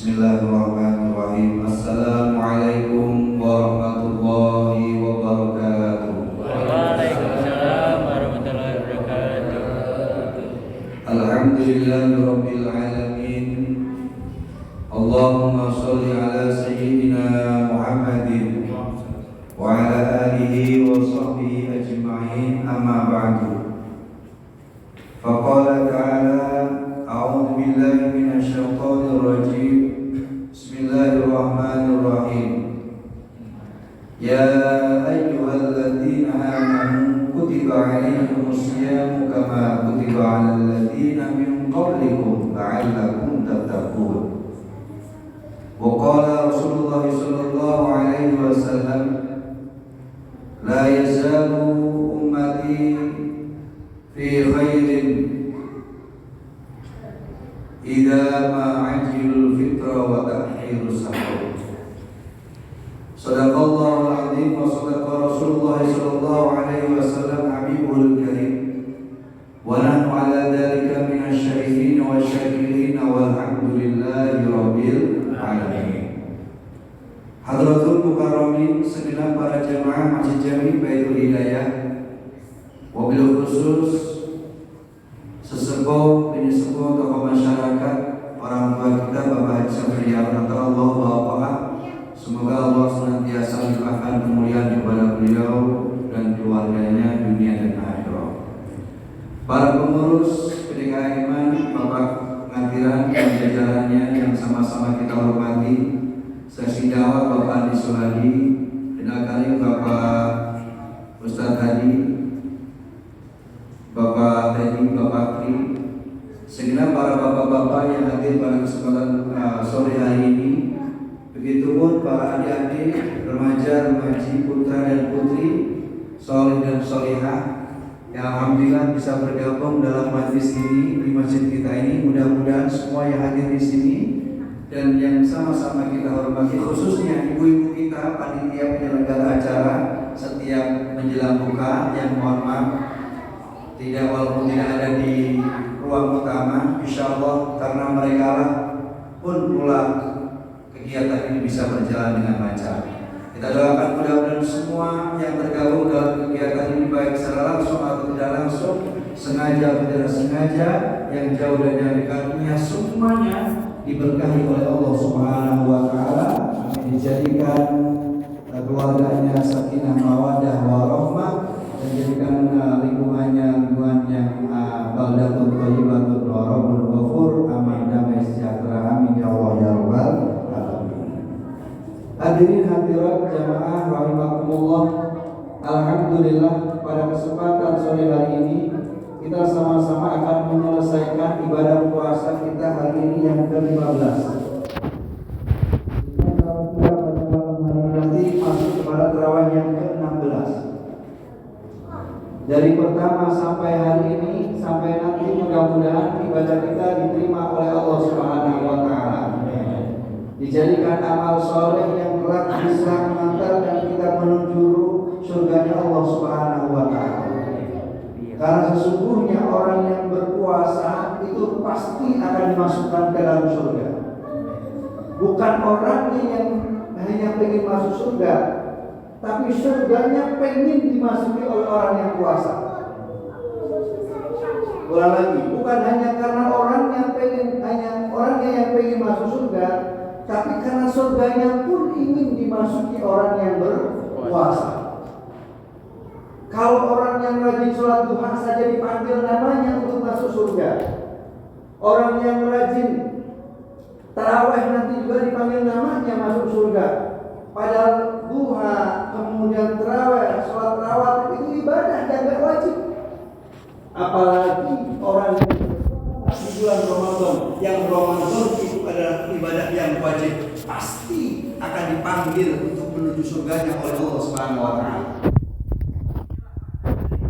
Bismillahirrahmanirrahim. Assalamualaikum warahmatullahi wabarakatuh. Waalaikumsalam warahmatullahi wabarakatuh. Alhamdulillahirabbil alamin. Allahumma shalli ala sayyidina Muhammadin wa ala alihi wa sahbihi ajma'in. Amma ba'du. Faqala ta'ala a'udzu billahi minasy syaithanir rajim. Bismillahirrahmanirrahim. Ya ayyuhalladzina amanu kutiba 'alaikumus syiyamu kama kutiba 'alal ladzina min qablikum la'allakum tattaqun. Wa qala Rasulullah sallallahu alaihi wasallam la yazalu ummati fi khairin idza ma ajilul fitra wa ta'khirus sahur. Sadaqallahul azim wa sadaqa Rasulullah sallallahu alaihi wasallam habibul karim. Wa nahnu ala dzalika minasy syahidin wa syakirin walhamdulillahi rabbil alamin. Hadratul mukarramin, segenap para jamaah Masjid Jami Baitul Hidayah, wabil khusus sesepuh, penyesepuh, tokoh masyarakat, orang tua kita Bapak Haji Safriyah Allah Bapak, semoga Allah senantiasa melimpahkan kemuliaan kepada beliau dan keluarganya dunia dan akhirat. Para pengurus PDKI Iman, Bapak Ngatiran dan jajarannya yang sama-sama kita hormati, Seksi Dakwah Bapak Andi Suladi, dan Akarim Bapak Ustadz Hadi, Bapak Teddy, Bapak Tri, segenap para bapak-bapak yang hadir pada kesempatan sore hari ini, begitupun para adik-adik, remaja-remaji, putra dan putri, soleh dan solehah yang alhamdulillah bisa bergabung dalam majlis ini di masjid kita ini. Mudah-mudahan semua yang hadir di sini dan yang sama-sama kita hormati, khususnya ibu-ibu kita panitia penyelenggara acara setiap menjelang buka, yang mohon maaf walaupun tidak ada di ruang utama, insya Allah karena mereka lah pun pula kegiatan ini bisa berjalan dengan lancar. Kita doakan mudah-mudahan semua yang tergabung dalam kegiatan ini, baik secara langsung atau tidak langsung, sengaja atau tidak sengaja, yang jauh dan yang dekatnya, semuanya diberkahi oleh Allah Subhanahu wa Ta'ala, dijadikan keluarganya sakinah mawaddah warahmah, dan jadikan lingkungan yang baldatun thayyibatun wa rabbul ghafur, aman, damai sejahtera, amin ya Allah ya rabbal alamin. Hadirin hadirat jamaah rahimakumullah, alhamdulillah pada kesempatan sore hari ini kita sama-sama akan menyelesaikan ibadah puasa kita hari ini yang ke-15. Nanti masuk kepada tarawih yang ke-16. Dari pertama sampai hari ini, sampai nanti mudah-mudahan ibadah kita diterima oleh Allah Subhanahu wa Ta'ala, dijadikan amal soleh yang kelak bisa mengantarkan kita menuju surganya Allah Subhanahu wa Ta'ala. Karena sesungguhnya orang yang berpuasa itu pasti akan dimasukkan ke dalam surga. Bukan orangnya yang hanya pengen masuk surga, tapi surganya pengen dimasuki oleh orang yang puasa. Ulang lagi, bukan hanya karena orangnya yang pengen masuk surga, tapi karena surganya pun ingin dimasuki orang yang berpuasa. Kalau orang yang rajin sholat duha saja dipanggil namanya untuk masuk surga, orang yang rajin tarawih nanti juga dipanggil namanya masuk surga. Padahal duha, kemudian tarawih, sholat tarawih itu ibadah dan gak wajib. Apalagi orang di bulan Ramadan, yang Ramadan itu adalah ibadah yang wajib, pasti akan dipanggil untuk menuju surganya oleh Allah Subhanahu wa Ta'ala.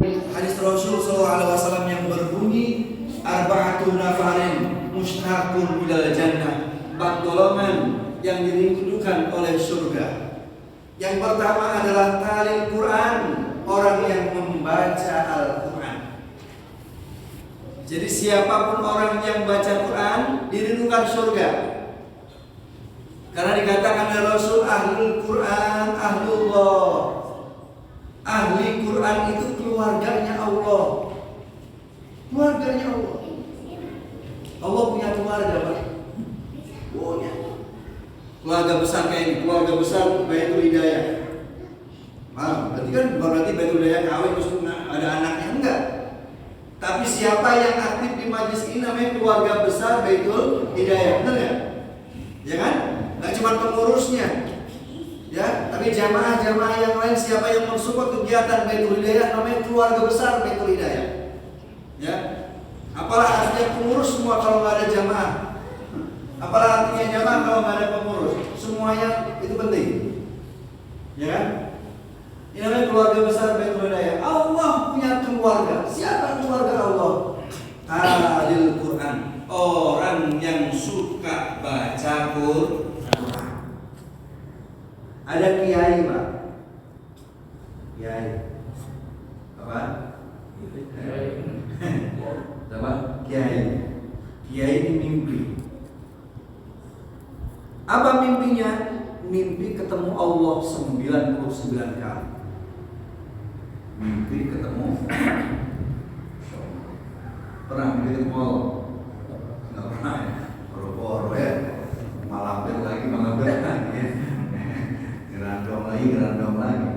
Hadis Rasul SAW yang berbunyi, arba'atun nafarin mushtaqun ilal jannah, 4 golongan yang dirindukan oleh surga. Yang pertama adalah talil Quran, orang yang membaca Al-Quran. Jadi siapapun orang yang baca Quran dirindukan surga. Karena dikatakan oleh Rasul ahlul Quran, ahlullah. Ahli Quran itu keluarganya Allah. Keluarganya Allah. Allah punya keluarga, Pak. Punya. Keluarga besar kayak ini, keluarga besar Baitul Hidayah. Berarti kan berarti Baitul Hidayah kawin terus ada anaknya, enggak. Tapi siapa yang aktif di majelis ini namanya keluarga besar Baitul Hidayah, benar nggak? Ya kan? Nggak cuma pengurusnya, ya, tapi jamaah-jamaah yang lain siapa yang mensupport kegiatan Baitul Hidayah namanya keluarga besar Baitul Hidayah. Ya, apalah artinya pengurus semua kalau nggak ada jamaah? Apalah artinya jamaah kalau nggak ada pengurus? Semuanya itu penting, ya kan? Ini namanya keluarga besar Baitul Hidayah. Allah punya keluarga. Siapa keluarga Allah? Ahlul Quran, orang yang suka baca Quran. Ada kiai, Pak. Kiai. Apa? Apa? Kiai. Kiai ini mimpi. Apa mimpinya? Mimpi ketemu Allah 99 kali. Mimpi ketemu. Pernah mimpi ketemu Allah? Nggak pernah ya? Boro-boro ya. Malampir lagi, malampir lagi. Gerandong lagi.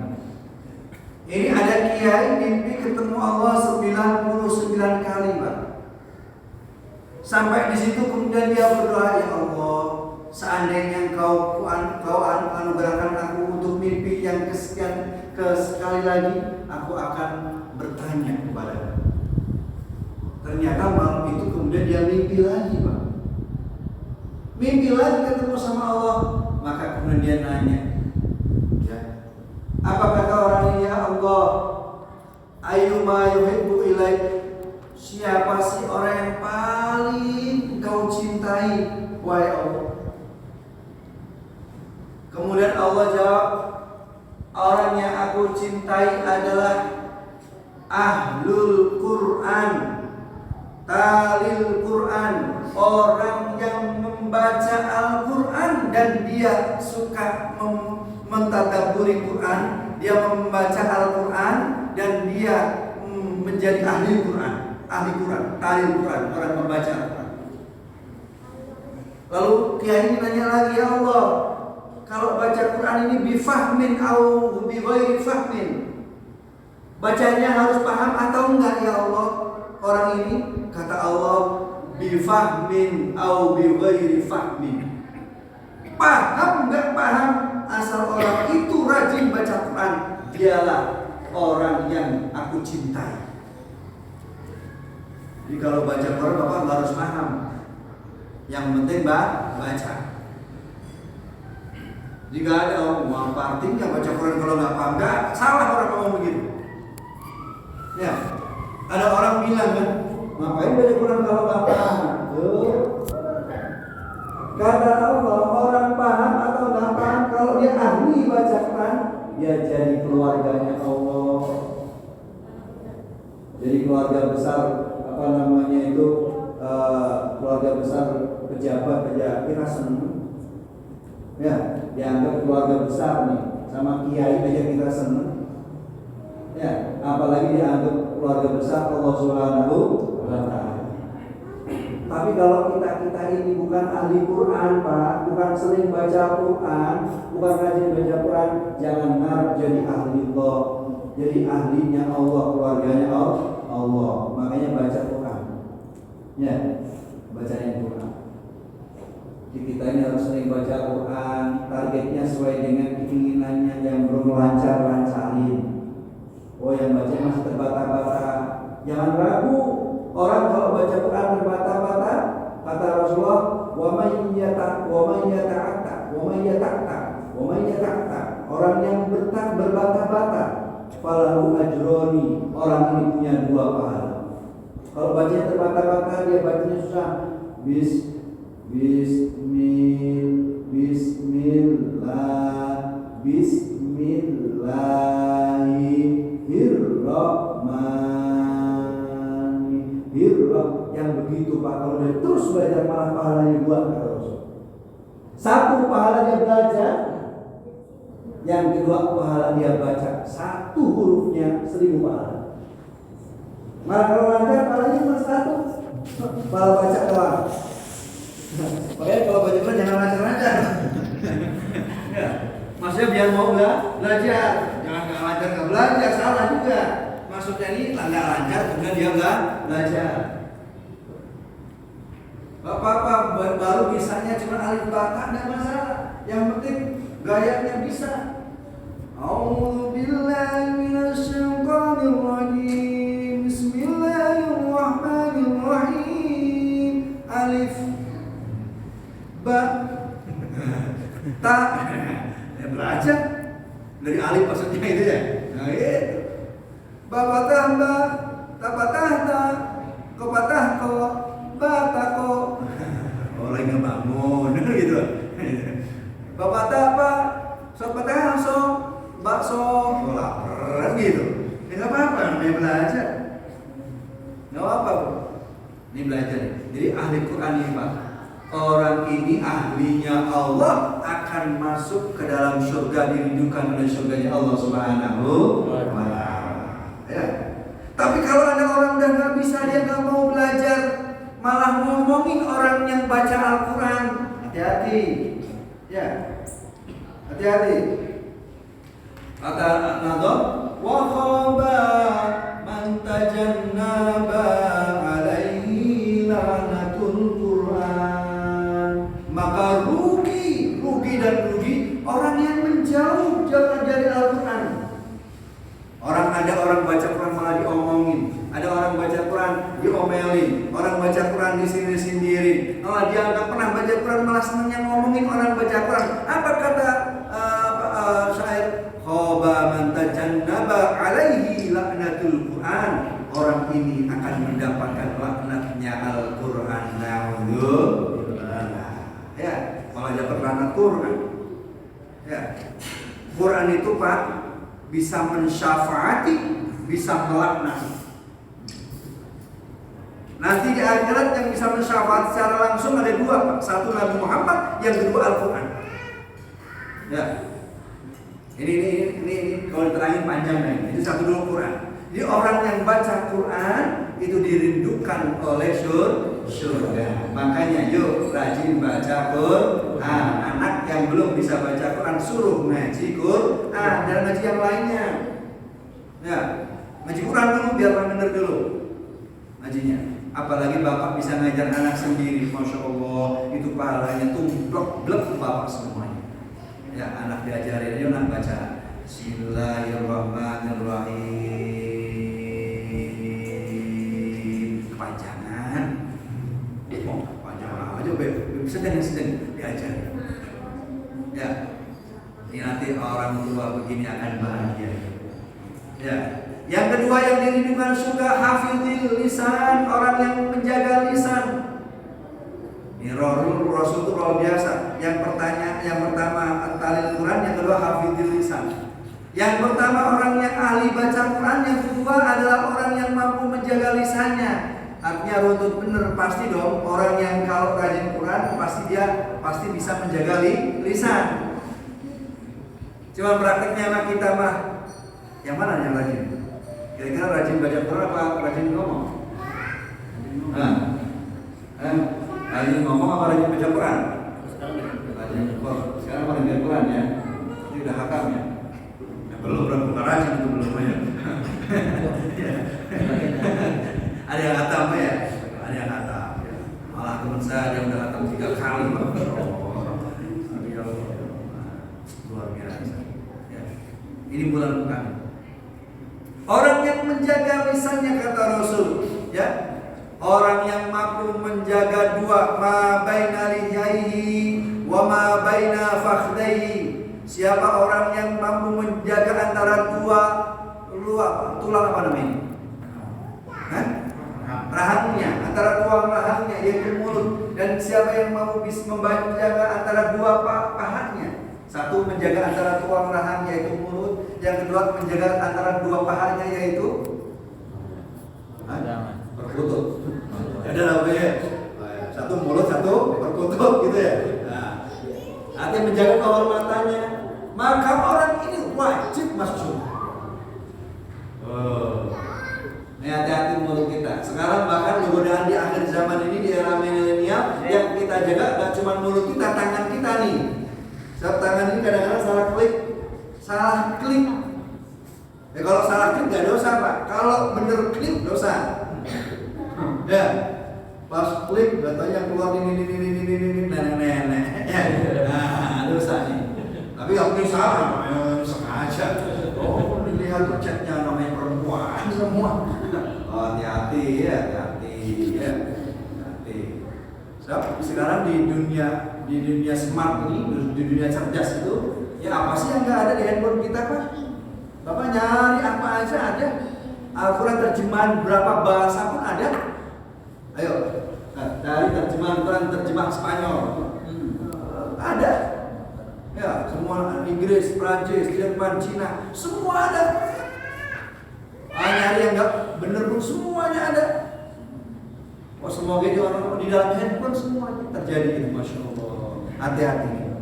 Ini ada kiai mimpi ketemu Allah 99 kali, Pak. Sampai di situ kemudian dia berdoa, ya Allah, seandainya Engkau anugerahkan aku untuk mimpi yang kesekian sekali lagi, aku akan bertanya kepada-Mu. Ternyata malam itu kemudian dia mimpi lagi, Pak. Mimpi lagi ketemu sama Allah, maka kemudian dia nanya, ya, apa kata orang ini, ya Allah, ayyuma yuhibbu ilaik, siapa sih orang yang paling Engkau cintai, wahai Allah? Kemudian Allah jawab, orang yang aku cintai adalah ahlul Quran, talil Quran, orang yang membaca Al-Quran dan dia suka mentadabburi Quran, dia membaca Al-Quran dan dia menjadi ahli Quran, talil Quran, orang membaca Al-Quran. Lalu kiai ini nanya lagi, ya Allah, kalau baca Quran ini bifahmin au bighairi fahmin, bacanya harus paham atau enggak ya Allah? Orang ini kata Allah, bifahmin au bighairi fahmin. Paham enggak paham, asal orang itu rajin baca Quran, dialah orang yang aku cintai. Jadi kalau baca Quran Bapak enggak harus paham. Yang penting baca. Jika ada orang artinya baca Quran kalau nggak paham, nggak salah orang ngomong begitu. Ya, ada orang bilang kan, ngapain baca Quran kalau nggak paham? Kata Allah, orang paham atau nggak paham, kalau dia ahli baca Quran, dia jadi keluarganya Allah. Jadi keluarga besar keluarga besar pejabat Pirasen. Ya, dianggap keluarga besar nih, sama kiai aja kita seneng. Ya, apalagi dianggap keluarga besar Allah Subhanahu wa Ta'ala. Tapi kalau kita ini bukan ahli Quran, Pak, bukan sering baca Quran, bukan rajin baca Quran, jangan harap jadi ahli Allah, jadi ahlinya Allah, keluarganya Allah. Makanya baca Quran. Ya, bacain Quran. Kita ini harus sering baca Quran, targetnya sesuai dengan keinginannya, yang belum lancarin. Oh, yang baca masih terbata-bata, jangan ragu. Orang kalau baca Quran terbata-bata, kata Rasulullah, wa may yata'ta, orang yang berbata-bata, falahu ajroni, orang ini punya 2 pahala. Kalau bacanya terbata-bata, dia bacanya susah. Bismillahirrahmanirrahim. Yang begitu Pak, kalau dia terus belajar malah pahalanya 2 kata Rasul. Satu, pahala dia belajar. Yang kedua, pahala dia baca. Satu hurufnya 1000 pahala. Malah kalau lancar pahalanya cuma 1. Pahala baca doang. Makanya kalau baca Quran jangan lancar-lancar. Ya, maksudnya biar mau belajar. Jangan nggak lancar nggak belajar, salah juga. Maksudnya ini nggak lancar, kemudian dia nggak belajar. Apa-apa baru bisanya cuma alif bata nggak masalah. Yang penting gayanya bisa. A'udzu billahi minasyaitonir rajim. Bismillahirrahmanirrahim. Alif ba ta. Ya belajar dari alif maksudnya itu ya. Nah itu. Ba patah ba, ta patah ta, ko patah ko, ba ta ko. Orang nggak bangun gitu. Ba patah apa? So patah so, bakso, lapar gitu. Ya nggak apa-apa, namanya belajar. Nggak apa-apa. Ini belajar. Jadi ahli Quran ini Pak. Orang ini ahlinya Allah akan masuk ke dalam surga, dirindukan oleh surganya Allah Subhanahu wa Ta'ala. Ya. Tapi kalau ada orang udah nggak bisa, dia nggak mau belajar, malah ngomongin orang yang baca Al-Quran, hati-hati. Ya, hati-hati. Kata Nadham, wa khaba man tajannaba alaihi la'natul Quran. Maka rugi dan rugi orang yang menjauh dari Al-Quran. Ada orang baca Quran malah diomongin, ada orang baca Quran diomelin, orang baca Quran disindir-sindirin. Malah dia nggak pernah baca Quran, malah senangnya ngomongin orang baca Quran. Apa kata syair? Khaba man tajannaba alaihi la'natul Quran. Orang ini akan mendapatkan laknatnya Al-Quran. Ya, malah dapat laknat Quran. Ya, Quran itu Pak bisa mensyafaati, bisa melaknat. Nanti di akhirat yang bisa mensyafaat secara langsung ada 2 Pak. Satu Nabi Muhammad, yang kedua Al-Quran. Ya. Ini kalau diterangin panjang nih. Itu satu dulu Quran. Jadi orang yang baca Quran itu dirindukan oleh surga. Makanya yuk rajin baca Quran. Anak yang belum bisa baca Quran suruh ngaji Quran dan ngaji yang lainnya. Ya, ngaji Quran dulu biar benar dulu ngajinya. Apalagi bapak bisa ngajar anak sendiri, masya Allah, itu pahalanya tuh blok bapak semuanya. Ya, anak diajarin, ayo nak baca Bismillahirrahmanirrahim. Kepanjangan. Panjang aja, sedang diajarin. Ya, ini nanti orang tua begini akan bahagia. Ya, yang kedua yang dirindukan surga hafidhil lisan, orang yang menjaga lisan. Ini Rasul itu luar biasa. Yang pertama talil Quran, yang kedua hafidhil lisan. Yang pertama orang yang ahli baca Quran, yang kedua adalah orang yang mampu menjaga lisannya. Artinya runtut bener pasti dong. Orang yang kalau rajin Quran pasti bisa menjaga lisan. Cuma prakteknya mah kita mah yang mana yang rajin? Kira-kira rajin baca Quran apa rajin ngomong? Rajin ngomong apa rajin baca Quran? Rajin ngomong. Sekarang mau rajin Quran ya. Ini udah hakam ya. Belum rajin itu belum ya. Ada yang hatam ya? Ada yang hatam. Malah teman saya yang udah hatam 3 kali. Luar biasa. Ya. Ini bulan bukan. Orang yang menjaga lisannya kata Rasul, ya. Orang yang mampu menjaga 2 ma baina lihaihi wa ma baina fakhdaihi. Siapa orang yang mampu menjaga antara 2 tulang apa namanya? Rahangnya, antara 2 rahangnya yaitu mulut. Dan siapa yang mampu bisa menjaga antara 2 pahanya? Satu menjaga antara tulang rahangnya yaitu mulut, yang kedua menjaga antara 2 pahanya yaitu perkutut. Ada namanya. Satu mulut, satu perkutut gitu ya. Nah, menjaga kehormatannya, maka orang ini wajib masuk surga. Ini hati-hati mulut kita. Sekarang bahkan godaan di akhir zaman ini di era milenial yang kita jaga gak cuma mulut kita, tangan kita nih. Sebab tangan ini kadang-kadang salah klik. Kalau salah klik gak dosa Pak. Kalau bener klik dosa. Ya, pas klik katanya keluar ini nenek. Nah, dosa nih. Tapi gak mungkin salah, sengaja. Oh, dilihat chatnya namanya perempuan semua. Oh, hati-hati ya. Sekarang di dunia smart ini, di dunia cerdas itu, ya apa sih yang nggak ada di handphone kita Pak? Bapak nyari apa aja ada. Al-Quran terjemahan berapa bahasa pun ada. Ayo, dari terjemahan Quran terjemah Spanyol ada. Ya, semua Inggris, Prancis, Jerman, Cina, semua ada. Nyari yang nggak bener pun semuanya ada. Oh, semoga itu orang di dalam handphone semuanya terjadi itu, masya Allah. Hati-hati,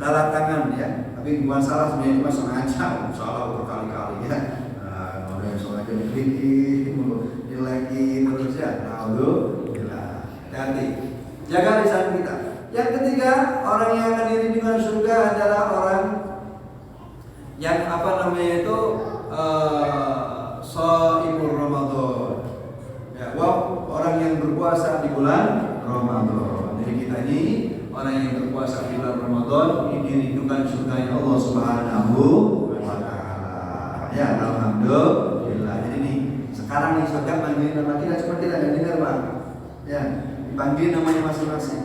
salah tangan ya. Tapi bukan salah sebenarnya, cuma sengaja salah berkali-kali ya. Nah, udah sengaja diklik, dilagi terus ya. Alhamdulillah. Hati-hati, jaga lisan kita. Yang ketiga, orang yang akan diri dengan surga adalah orang yang shaimur Ramadan. Ya, orang yang berpuasa di bulan Ramadan. Jadi kita ini orang yang berpuasa di bulan Ramadan ini dirindukan surganya Allah Subhanahu wa taala. Ya, alhamdulillah. Jadi nih, sekarang nih surga panggil nama kita seperti kita enggak dengar, Pak. Ya, dipanggil namanya masing-masing.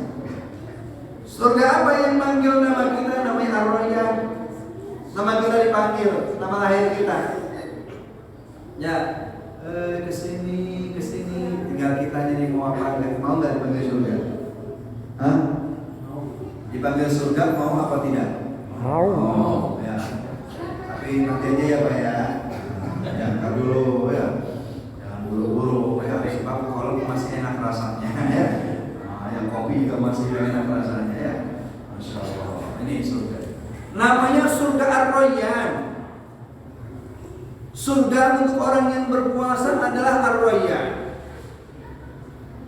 Surga apa yang manggil nama kita? Namanya Ar-Rayyan. Nama kita dipanggil, nama lahir kita. Ya, kesini, tinggal kita jadi mau apa enggak? Mau nggak dipanggil surga? Hah? Dipanggil surga mau apa tidak? Mau. Ya. Tapi nanti aja ya Pak ya. Jangan dulu ya. Jangan buru-buru ya. Sebab kalau masih enak rasanya ya. Yang kopi juga masih enak rasanya ya. Masya Allah. Ini surga. Namanya surga Ar-Rayyan. Surga untuk orang yang berpuasa adalah Ar-Rayyan.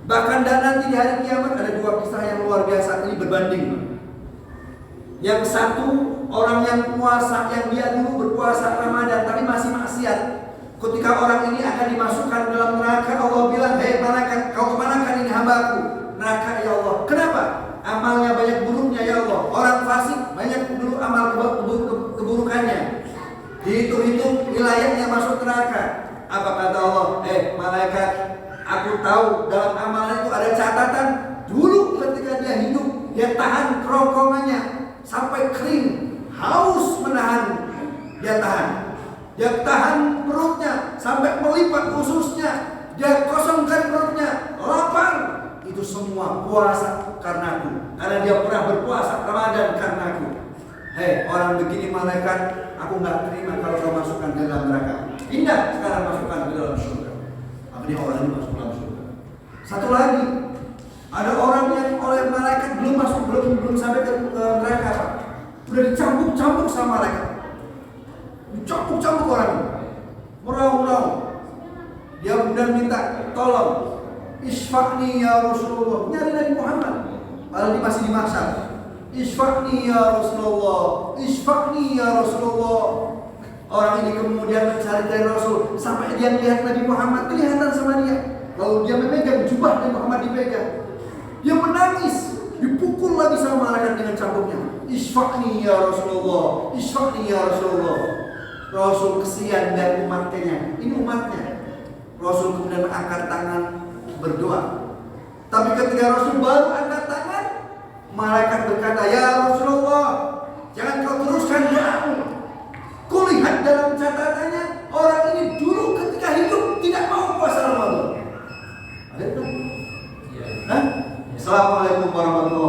Bahkan dan nanti di hari kiamat ada dua kisah yang luar biasa ini berbanding. Yang satu orang yang puasa, yang dia dulu berpuasa Ramadan tapi masih maksiat. Ketika orang ini akan dimasukkan dalam neraka, Allah bilang, hei malaikat, kau kemanakan ini hambaku? Neraka ya Allah. Kenapa? Amalnya banyak buruknya ya Allah. Orang fasik banyak dulu amal keburukannya. Dihitung-hitung wilayahnya masuk neraka. Apa kata Allah? Malaikat, aku tahu dalam amalan itu ada catatan. Dulu ketika dia hidup, dia tahan kerongkongannya sampai kering, haus menahan, dia tahan. Dia tahan perutnya sampai melipat ususnya. Dia kosongkan perutnya, lapar. Itu semua puasa karenaku. Karena dia pernah berpuasa Ramadan karenaku. Hei, orang begini malaikat, aku nggak terima kalau kau masukkan ke dalam neraka. Pindah sekarang masukkan ke dalam surga. Akhirnya orang ini masuk dalam surga. Satu lagi, ada orang yang oleh malaikat belum sampai ke neraka. Udah dicampur sama malaikat. Dicampur orang ini. Meraung-raung. Dia kemudian minta tolong. Isfa'ni ya Rasulullah. Nyari dari Muhammad. Padahal dia masih di mahsyar. Isfa'ni ya Rasulullah. Isfa'ni ya Rasulullah. Orang ini kemudian mencari dari Rasul sampai dia melihat Nabi Muhammad, kelihatan sama dia. Lalu dia memegang jubah Nabi Muhammad dipegang. Dia menangis, dipukul lagi sama malaikat dengan cambuknya. Isfa'ni ya Rasulullah. Isfa'ni ya Rasulullah. Rasul kesian dan umatnya. Ini umatnya. Rasul kemudian angkat tangan berdoa. Tapi ketika Rasul baru angkat tangan, malaikat berkata, ya Rasulullah, jangan kau teruskan doamu. Kulihat dalam catatannya orang ini dulu ketika hidup tidak mau puasa Ramadan. Ada itu? Assalamualaikum warahmatullahi